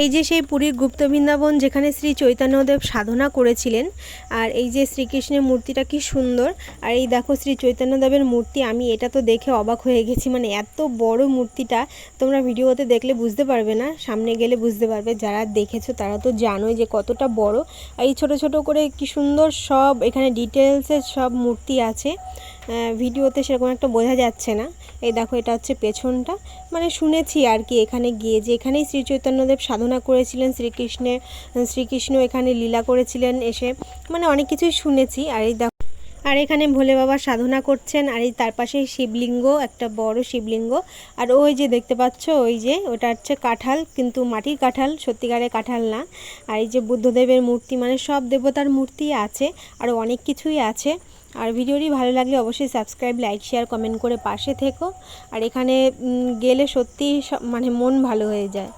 এই যে সেই পুরীর গুপ্ত বৃন্দাবন যেখানে শ্রী চৈতন্যদেব সাধনা করেছিলেন। আর এই যে শ্রীকৃষ্ণের মূর্তিটা কি সুন্দর। আর এই দেখো শ্রী চৈতন্যদেবের মূর্তি, আমি এটা তো দেখে অবাক হয়ে গেছি। মানে এত বড় মূর্তিটা তোমরা ভিডিওতে দেখলে বুঝতে পারবে না, সামনে গেলে বুঝতে পারবে। যারা দেখেছো তারা তো জানোই যে কতটা বড়। এই ছোট ছোট করে কি সুন্দর সব এখানে ডিটেলসে সব মূর্তি আছে। ভিডিওতে সেরকম একটা বোঝা যাচ্ছে না। এই দেখো এটা হচ্ছে পেছনটা। মানে শুনেছি আর কি এখানে গিয়ে যে এখানেই শ্রী চৈতন্যদেব সাধনা করেছিলেন, শ্রীকৃষ্ণ এখানে লীলা করেছিলেন এসে, মানে অনেক কিছুই শুনেছি। আর এই দেখো, আর এখানে ভোলে বাবা সাধনা করছেন। আর এই তার পাশে শিবলিঙ্গ, একটা বড় শিবলিঙ্গ। আর ওই যে দেখতে পাচ্ছ, ওই যে ওটা হচ্ছে কাঁঠাল, কিন্তু মাটির কাঁঠাল, সত্যিকারের কাঁঠাল না। আর এই যে বুদ্ধদেবের মূর্তি, মানে সব দেবতার মূর্তি আছে, আরও অনেক কিছুই আছে। আর ভিডিওটি ভালো লাগলে অবশ্যই সাবস্ক্রাইব, লাইক, শেয়ার, কমেন্ট করে পাশে থেকো। আর এখানে গেলে সত্যিই মানে মন ভালো হয়ে যায়।